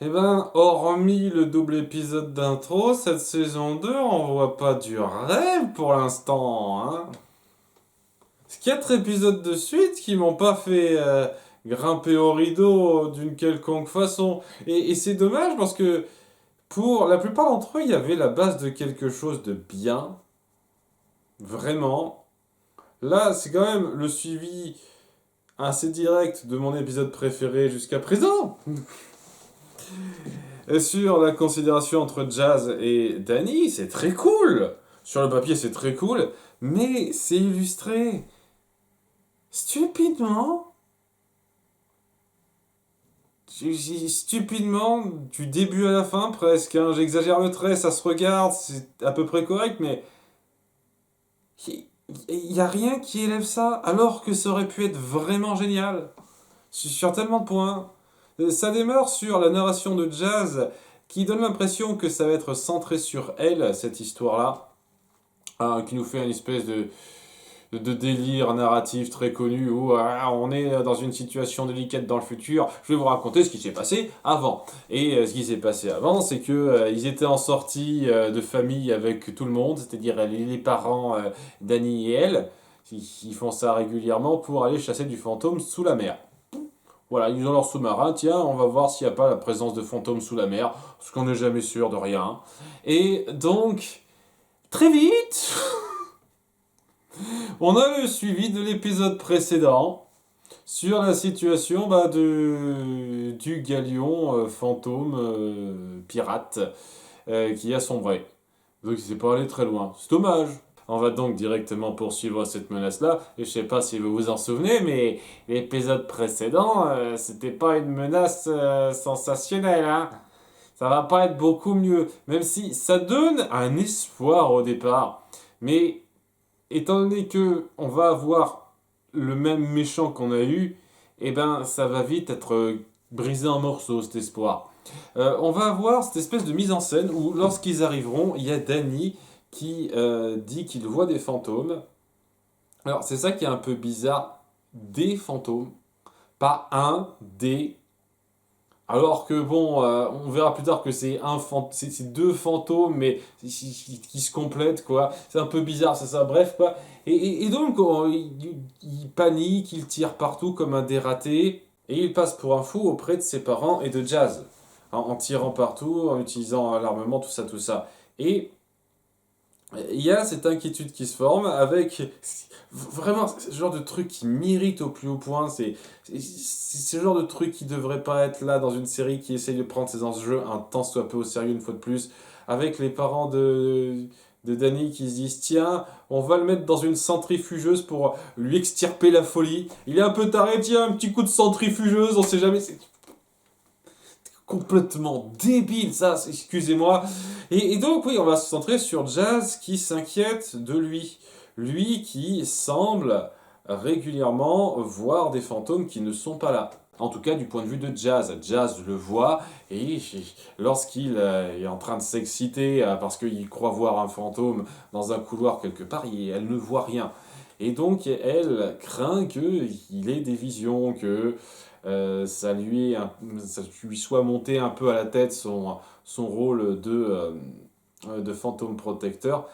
Eh ben, hormis le double épisode d'intro, cette saison 2 on voit pas du rêve pour l'instant, hein. C'est 4 épisodes de suite qui m'ont pas fait grimper au rideau d'une quelconque façon. Et c'est dommage parce que pour la plupart d'entre eux, il y avait la base de quelque chose de bien, vraiment. Là, c'est quand même le suivi assez direct de mon épisode préféré jusqu'à présent. Et sur la considération entre Jazz et Danny, c'est très cool. Sur le papier, c'est très cool, mais c'est illustré stupidement. Stupidement, du début à la fin presque, hein. J'exagère le trait, ça se regarde, c'est à peu près correct, mais il n'y a rien qui élève ça, alors que ça aurait pu être vraiment génial. Sur tellement de points. Ça démarre sur la narration de Jazz, qui donne l'impression que ça va être centré sur elle, cette histoire-là. Qui nous fait une espèce de délire narratif très connu où on est dans une situation délicate dans le futur. Je vais vous raconter ce qui s'est passé avant. Et ce qui s'est passé avant, c'est que ils étaient en sortie de famille avec tout le monde, c'est-à-dire les parents d'Annie et elle. Ils font ça régulièrement pour aller chasser du fantôme sous la mer. Voilà, ils ont leur sous-marin. Tiens, on va voir s'il n'y a pas la présence de fantômes sous la mer, parce qu'on n'est jamais sûr de rien. Et donc, très vite, on a le suivi de l'épisode précédent sur la situation du galion fantôme pirate qui a sombré. Donc il s'est pas allé très loin. C'est dommage. On va donc directement poursuivre cette menace-là. Et je sais pas si vous vous en souvenez, mais l'épisode précédent, c'était pas une menace sensationnelle, hein. Ça va pas être beaucoup mieux. Même si ça donne un espoir au départ. Mais étant donné que on va avoir le même méchant qu'on a eu, eh ben ça va vite être brisé en morceaux cet espoir. On va avoir cette espèce de mise en scène où lorsqu'ils arriveront, il y a Danny qui dit qu'il voit des fantômes. Alors c'est ça qui est un peu bizarre, des fantômes, pas un, des. Alors que bon, on verra plus tard que c'est deux fantômes, mais qui se complètent, quoi. C'est un peu bizarre, c'est ça, bref, quoi. Et donc, il panique, il tire partout comme un dératé, et il passe pour un fou auprès de ses parents et de Jazz, en tirant partout, en utilisant l'armement, tout ça, tout ça. Et il y a cette inquiétude qui se forme avec vraiment ce genre de truc qui m'irrite au plus haut point. C'est ce genre de truc qui devrait pas être là dans une série qui essaye de prendre ses enjeux un tant soit peu au sérieux une fois de plus. Avec les parents de Danny qui se disent tiens, on va le mettre dans une centrifugeuse pour lui extirper la folie. Il est un peu taré, tiens, un petit coup de centrifugeuse, on sait jamais. C'est complètement débile ça, excusez-moi. Et donc oui, on va se centrer sur Jazz qui s'inquiète de lui. Lui qui semble régulièrement voir des fantômes qui ne sont pas là. En tout cas du point de vue de Jazz. Jazz le voit et lorsqu'il est en train de s'exciter parce qu'il croit voir un fantôme dans un couloir quelque part, elle ne voit rien. Et donc elle craint qu'il ait des visions, que ça lui soit monté un peu à la tête son rôle de fantôme protecteur,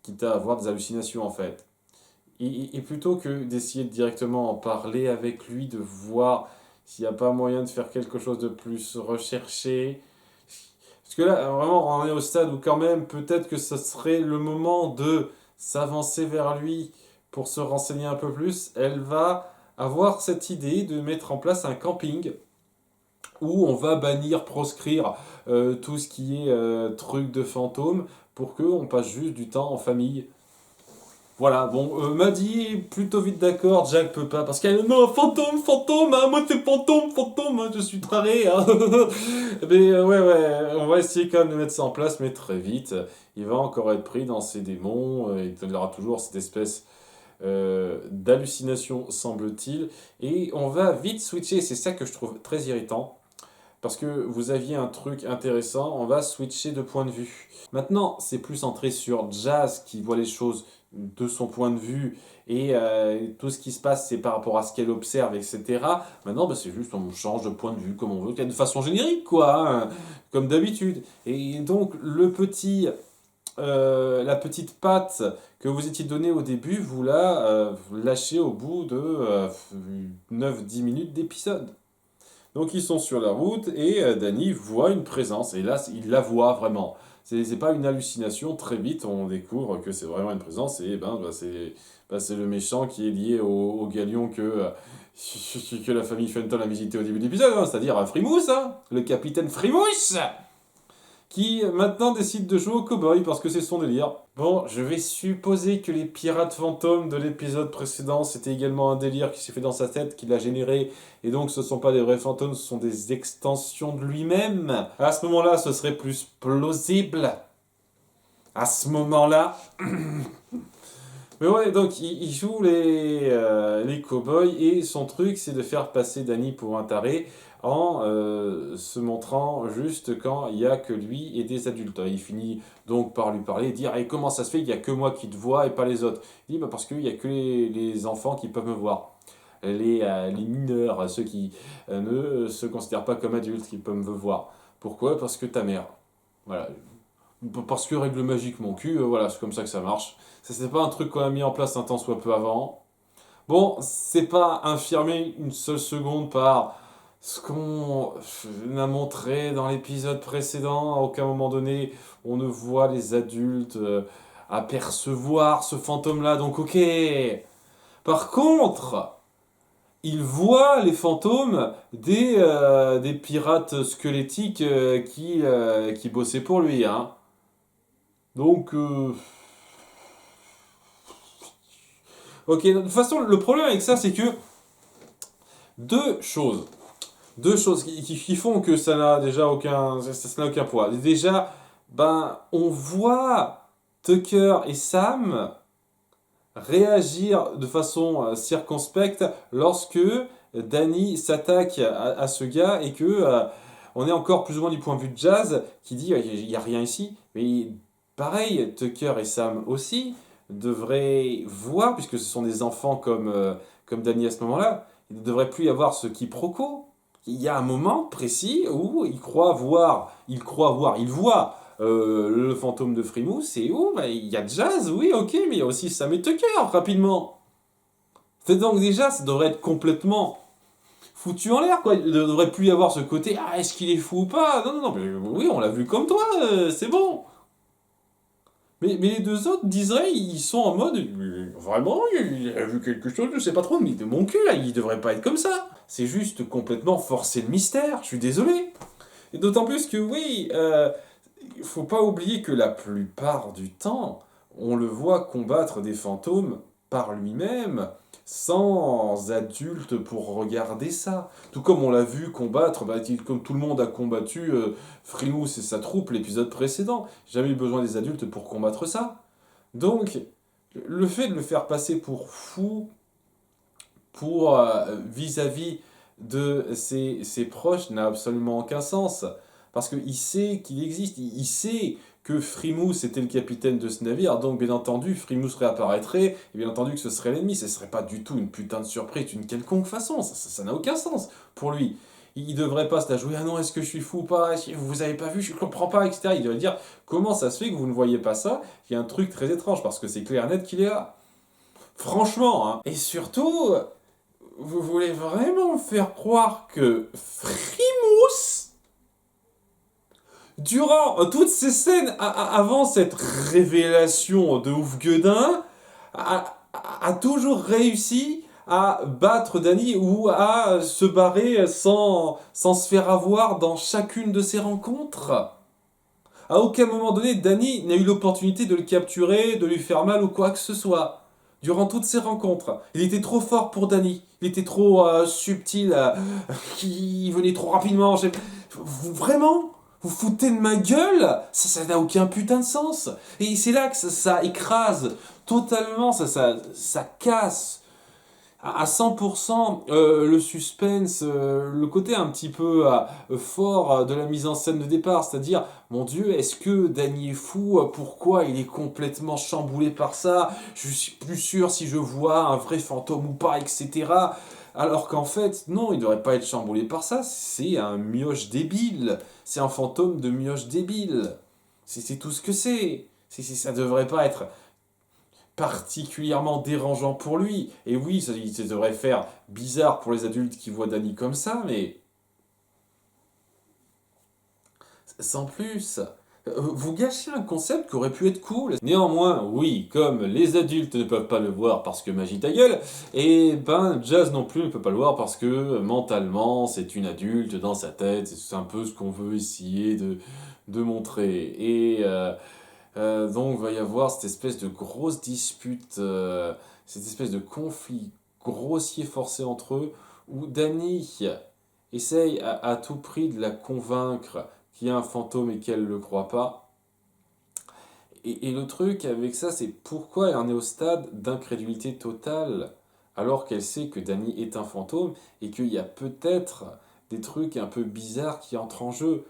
quitte à avoir des hallucinations en fait. Et plutôt que d'essayer de directement en parler avec lui, de voir s'il n'y a pas moyen de faire quelque chose de plus recherché. Parce que là, vraiment, on est au stade où quand même, peut-être que ce serait le moment de s'avancer vers lui pour se renseigner un peu plus. Elle va avoir cette idée de mettre en place un camping où on va bannir, proscrire tout ce qui est truc de fantôme pour qu'on passe juste du temps en famille. Voilà, bon, m'a dit plutôt vite d'accord, Jack peut pas, parce qu'elle, non, fantôme, fantôme, hein, moi c'est fantôme, fantôme, hein, je suis taré, hein. Mais ouais, on va essayer quand même de mettre ça en place, mais très vite, il va encore être pris dans ses démons, il aura toujours cette espèce d'hallucination, semble-t-il, et on va vite switcher, c'est ça que je trouve très irritant, parce que vous aviez un truc intéressant, on va switcher de point de vue. Maintenant, c'est plus centré sur Jazz qui voit les choses de son point de vue et tout ce qui se passe, c'est par rapport à ce qu'elle observe, etc. Maintenant, bah, c'est juste, on change de point de vue comme on veut, de façon générique, quoi, hein, comme d'habitude. Et donc, la petite patte que vous étiez donnée au début, vous la lâchez au bout de 9-10 minutes d'épisode. Donc ils sont sur la route et Danny voit une présence. Et là, il la voit vraiment. C'est pas une hallucination. Très vite, on découvre que c'est vraiment une présence. Et c'est le méchant qui est lié au galion que la famille Fenton a visité au début de l'épisode. Hein, c'est-à-dire Frimousse, hein, le capitaine Frimousse, qui maintenant décide de jouer au cow-boy parce que c'est son délire. Bon, je vais supposer que les pirates fantômes de l'épisode précédent, c'était également un délire qui s'est fait dans sa tête, qu'il a généré, et donc ce ne sont pas des vrais fantômes, ce sont des extensions de lui-même. À ce moment-là, ce serait plus plausible. À ce moment-là... Mais ouais, donc il joue les cow-boys et son truc c'est de faire passer Danny pour un taré en se montrant juste quand il n'y a que lui et des adultes. Il finit donc par lui parler et dire hey, comment ça se fait qu'il n'y a que moi qui te vois et pas les autres. Il dit bah, parce qu'il n'y a que les enfants qui peuvent me voir. Les mineurs, ceux qui ne se considèrent pas comme adultes qui peuvent me voir. Pourquoi? Parce que ta mère. Voilà, parce que règle magique mon cul, voilà, c'est comme ça que ça marche. Ça, c'est pas un truc qu'on a mis en place un temps soit peu avant. Bon, c'est pas infirmé une seule seconde par ce qu'on a montré dans l'épisode précédent. À aucun moment donné, on ne voit les adultes apercevoir ce fantôme-là, donc ok. Par contre, il voit les fantômes des pirates squelettiques qui bossaient pour lui, hein. Donc, ok, de toute façon, le problème avec ça, c'est que deux choses. Deux choses qui font que ça n'a déjà ça n'a aucun poids. Déjà, ben, on voit Tucker et Sam réagir de façon circonspecte lorsque Danny s'attaque à ce gars et que on est encore plus ou moins du point de vue de Jazz qui dit il n'y a rien ici. Mais pareil, Tucker et Sam aussi devraient voir, puisque ce sont des enfants comme Danny à ce moment-là, il ne devrait plus y avoir ce quiproquo. Il y a un moment précis où il voit le fantôme de Frimousse et où bah, il y a Jazz, oui, ok, mais il y a aussi Sam et Tucker, rapidement. C'est donc déjà, ça devrait être complètement foutu en l'air, quoi. Il ne devrait plus y avoir ce côté, ah, est-ce qu'il est fou ou pas? Non, non, non, mais oui, on l'a vu comme toi, c'est bon. Mais les deux autres, diseraient, ils sont en mode, vraiment, il a vu quelque chose, je sais pas trop, mais de mon cul, là, il devrait pas être comme ça. C'est juste complètement forcer le mystère, je suis désolé. Et d'autant plus que, oui, il faut pas oublier que la plupart du temps, on le voit combattre des fantômes par lui-même, sans adulte pour regarder ça. Tout comme on l'a vu combattre, comme tout le monde a combattu Frimousse et sa troupe l'épisode précédent. Jamais eu besoin des adultes pour combattre ça. Donc, le fait de le faire passer pour fou, pour vis-à-vis de ses proches, n'a absolument aucun sens. Parce qu'il sait qu'il existe, il sait que Frimousse était le capitaine de ce navire, donc bien entendu, Frimousse réapparaîtrait, et bien entendu que ce serait l'ennemi, ce serait pas du tout une putain de surprise d'une quelconque façon, ça n'a aucun sens pour lui. Il devrait pas se la jouer, ah non, est-ce que je suis fou ou pas, vous avez pas vu, je comprends pas, etc. Il devrait dire, comment ça se fait que vous ne voyez pas ça? Il y a un truc très étrange, parce que c'est clair et net qu'il est là. Franchement, hein. Et surtout, vous voulez vraiment me faire croire que Frimousse, durant toutes ces scènes avant cette révélation de ouf gueudin, a toujours réussi à battre Danny ou à se barrer sans se faire avoir dans chacune de ses rencontres. À aucun moment donné, Danny n'a eu l'opportunité de le capturer, de lui faire mal ou quoi que ce soit. Durant toutes ces rencontres, il était trop fort pour Danny. Il était trop subtil. Il venait trop rapidement. Vraiment? Vous foutez de ma gueule? Ça n'a aucun putain de sens. Et c'est là que ça écrase totalement, ça casse à 100% le suspense, le côté un petit peu fort de la mise en scène de départ, c'est-à-dire, mon Dieu, est-ce que Danny est fou? Pourquoi il est complètement chamboulé par ça? Je suis plus sûr si je vois un vrai fantôme ou pas, etc. Alors qu'en fait, non, il ne devrait pas être chamboulé par ça, c'est un mioche débile, c'est un fantôme de mioche débile. C'est tout ce que c'est. Ça devrait pas être particulièrement dérangeant pour lui. Et oui, ça devrait faire bizarre pour les adultes qui voient Danny comme ça, mais sans plus. Vous gâchez un concept qui aurait pu être cool. Néanmoins, oui, comme les adultes ne peuvent pas le voir parce que magie ta gueule, et ben Jazz non plus ne peut pas le voir parce que mentalement c'est une adulte dans sa tête, c'est un peu ce qu'on veut essayer de montrer. Donc, il va y avoir cette espèce de grosse dispute, cette espèce de conflit grossier forcé entre eux, où Dany essaye à tout prix de la convaincre qu'il y a un fantôme et qu'elle ne le croit pas. Et le truc avec ça, c'est pourquoi elle en est au stade d'incrédulité totale, alors qu'elle sait que Dany est un fantôme et qu'il y a peut-être des trucs un peu bizarres qui entrent en jeu.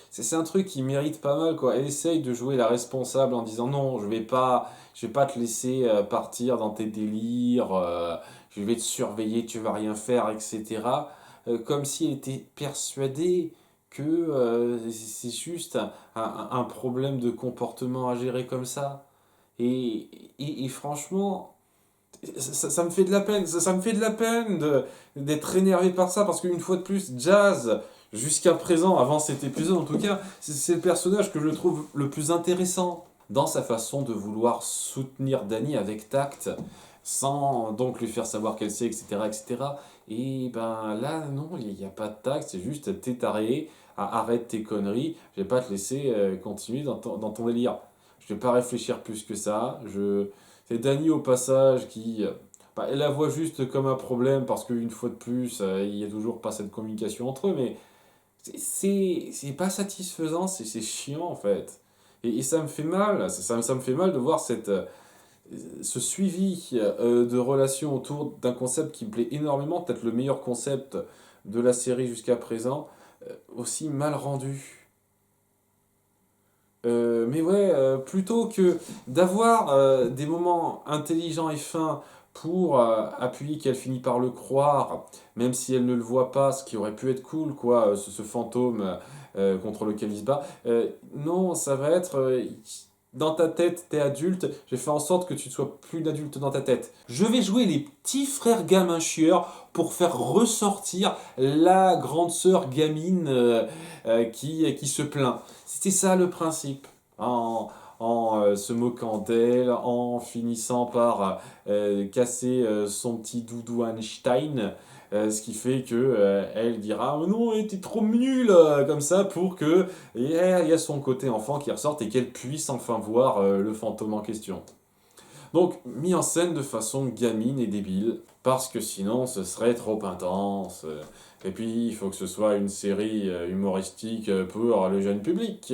C'est un truc qui mérite pas mal, quoi. Elle essaye de jouer la responsable en disant non, je vais pas te laisser partir dans tes délires, je vais te surveiller, tu vas rien faire, etc. Comme si elle était persuadée que c'est juste un problème de comportement à gérer comme ça. Et franchement, ça me fait de la peine. Ça me fait de la peine d'être énervé par ça, parce qu'une fois de plus, Jazz, jusqu'à présent, avant cet épisode en tout cas, c'est le personnage que je trouve le plus intéressant dans sa façon de vouloir soutenir Dany avec tact, sans donc lui faire savoir qu'elle sait, etc., etc. Et ben là, non, il n'y a pas de tact, c'est juste t'es taré, arrête tes conneries, je vais pas te laisser continuer dans ton délire. Je vais pas réfléchir plus que ça. C'est Dany au passage qui. Bah, elle la voit juste comme un problème parce qu'une fois de plus, il n'y a toujours pas cette communication entre eux, mais c'est pas satisfaisant, c'est chiant en fait. Et ça me fait mal, ça me fait mal de voir ce suivi de relations autour d'un concept qui me plaît énormément, peut-être le meilleur concept de la série jusqu'à présent, aussi mal rendu. Mais ouais, plutôt que d'avoir des moments intelligents et fins pour appuyer qu'elle finit par le croire, même si elle ne le voit pas, ce qui aurait pu être cool, quoi, ce fantôme contre lequel il se bat. Non, ça va être dans ta tête, t'es adulte, j'ai fait en sorte que tu ne sois plus d'adulte dans ta tête. Je vais jouer les petits frères gamins chieurs pour faire ressortir la grande sœur gamine qui se plaint. C'était ça le principe. En se moquant d'elle, en finissant par casser son petit doudou Einstein, ce qui fait que elle dira oh non, t'es trop nul comme ça pour que il y a son côté enfant qui ressorte et qu'elle puisse enfin voir le fantôme en question. Donc mis en scène de façon gamine et débile, parce que sinon ce serait trop intense. Et puis il faut que ce soit une série humoristique pour le jeune public.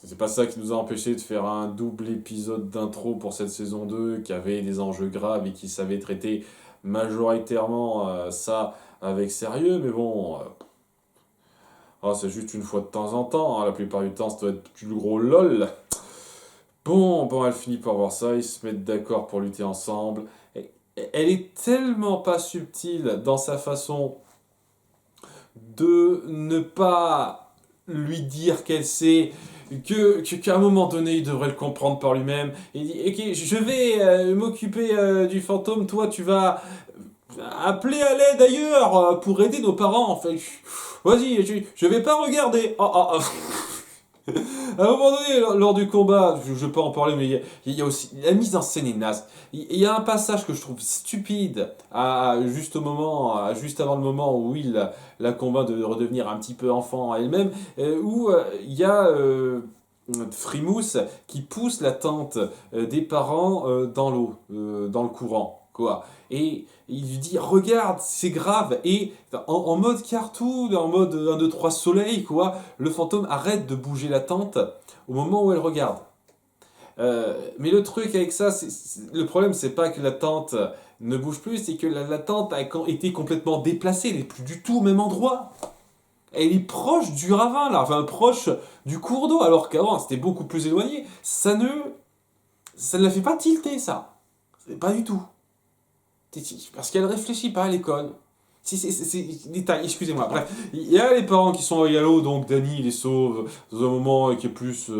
C'est pas ça qui nous a empêché de faire un double épisode d'intro pour cette saison 2 qui avait des enjeux graves et qui savait traiter majoritairement ça avec sérieux, mais bon, c'est juste une fois de temps en temps, hein. La plupart du temps ça doit être du gros lol. Bon, elle finit par voir ça, ils se mettent d'accord pour lutter ensemble. Et elle est tellement pas subtile dans sa façon de ne pas lui dire qu'elle sait qu'à un moment donné, il devrait le comprendre par lui-même. Il dit, ok, je vais m'occuper du fantôme, toi tu vas appeler à l'aide ailleurs pour aider nos parents. En fait, vas-y, je vais pas regarder. À un moment donné, lors du combat, je vais pas en parler, mais il y a aussi la mise en scène est naze. Il y a un passage que je trouve stupide, juste au moment, juste avant le moment où il la convainc de redevenir un petit peu enfant à elle-même, où il y a Frimousse qui pousse la tante des parents dans l'eau, dans le courant, quoi. Et il lui dit, regarde, c'est grave. Et en mode cartoon, en mode 1, 2, 3 soleil, quoi, le fantôme arrête de bouger la tente au moment où elle regarde. Mais le truc avec ça, le problème, c'est pas que la tente ne bouge plus, c'est que la tente a été complètement déplacée, elle n'est plus du tout au même endroit. Elle est proche du ravin, là, enfin proche du cours d'eau, alors qu'avant c'était beaucoup plus éloigné. Ça ne la fait pas tilter, ça. C'est pas du tout. Parce qu'elle réfléchit pas à l'école. C'est détail, excusez-moi. Bref, il y a les parents qui sont à l'eau, donc Danny les sauve dans un moment qui est plus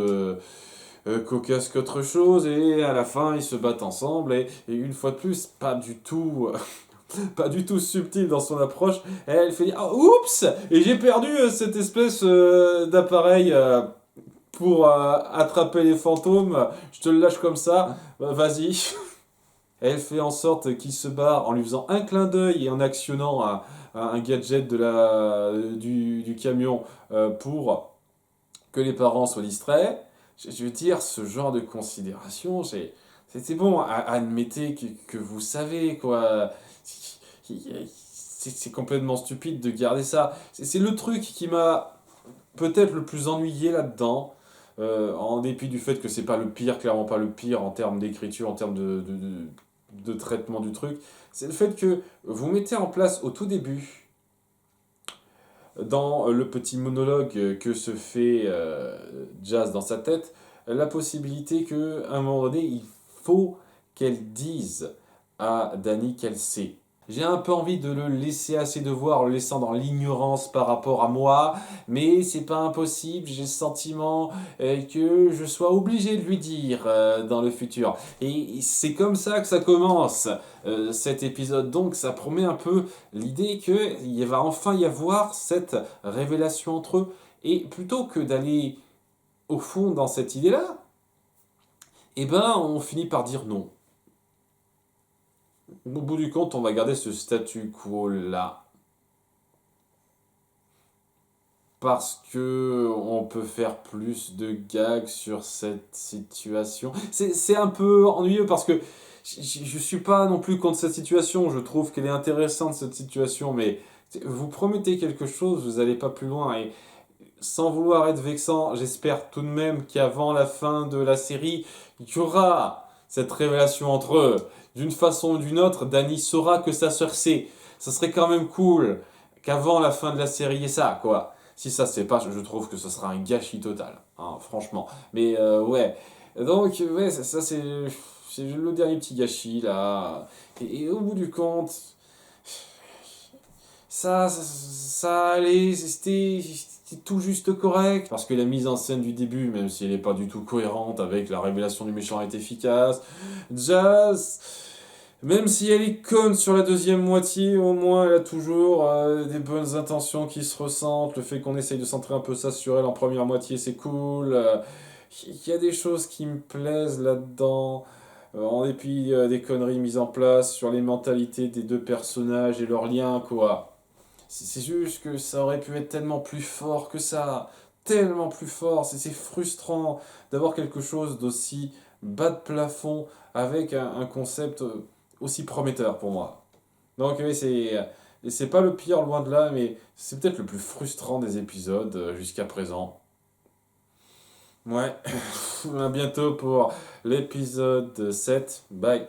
cocasse qu'autre chose, et à la fin ils se battent ensemble, et une fois de plus, pas du tout. Pas du tout subtil dans son approche, elle fait ah, oups, et j'ai perdu cette espèce d'appareil pour attraper les fantômes, je te le lâche comme ça, vas-y. Elle fait en sorte qu'il se barre en lui faisant un clin d'œil et en actionnant un gadget du camion pour que les parents soient distraits. Je veux dire, ce genre de considération, c'est bon, admettez que vous savez, quoi. C'est complètement stupide de garder ça. C'est le truc qui m'a peut-être le plus ennuyé là-dedans, en dépit du fait que c'est pas le pire, clairement pas le pire en termes d'écriture, en termes de traitement du truc. C'est le fait que vous mettez en place au tout début, dans le petit monologue que se fait Jazz dans sa tête, la possibilité qu'à un moment donné, il faut qu'elle dise à Danny qu'elle sait. J'ai un peu envie de le laisser à ses devoirs, en le laissant dans l'ignorance par rapport à moi, mais c'est pas impossible, j'ai le sentiment que je sois obligé de lui dire dans le futur. Et c'est comme ça que ça commence, cet épisode, donc ça promet un peu l'idée qu'il va enfin y avoir cette révélation entre eux. Et plutôt que d'aller au fond dans cette idée-là, eh ben on finit par dire non. Au bout du compte, on va garder ce statu quo-là. Parce que on peut faire plus de gags sur cette situation. C'est un peu ennuyeux parce que je suis pas non plus contre cette situation. Je trouve qu'elle est intéressante, cette situation. Mais vous promettez quelque chose, vous n'allez pas plus loin. Et sans vouloir être vexant, j'espère tout de même qu'avant la fin de la série, il y aura cette révélation entre eux. D'une façon ou d'une autre, Danny saura que sa sœur sait. Ça serait quand même cool qu'avant la fin de la série, il y ait ça, quoi. Si ça se fait pas, je trouve que ce sera un gâchis total, hein, franchement. Mais ouais. Donc, ouais, ça c'est le dernier petit gâchis, là. Et au bout du compte, ça allait, c'était tout juste correct. Parce que la mise en scène du début, même si elle n'est pas du tout cohérente avec la révélation du méchant est efficace. Jazz, même si elle est conne sur la deuxième moitié, au moins elle a toujours des bonnes intentions qui se ressentent. Le fait qu'on essaye de centrer un peu ça sur elle en première moitié, c'est cool. Il y a des choses qui me plaisent là-dedans. En dépit des conneries mises en place sur les mentalités des deux personnages et leurs liens, quoi. C'est juste que ça aurait pu être tellement plus fort que ça. Tellement plus fort. C'est frustrant d'avoir quelque chose d'aussi bas de plafond avec un concept aussi prometteur pour moi. Donc oui, c'est pas le pire, loin de là, mais c'est peut-être le plus frustrant des épisodes jusqu'à présent. Ouais, à bientôt pour l'épisode 7. Bye.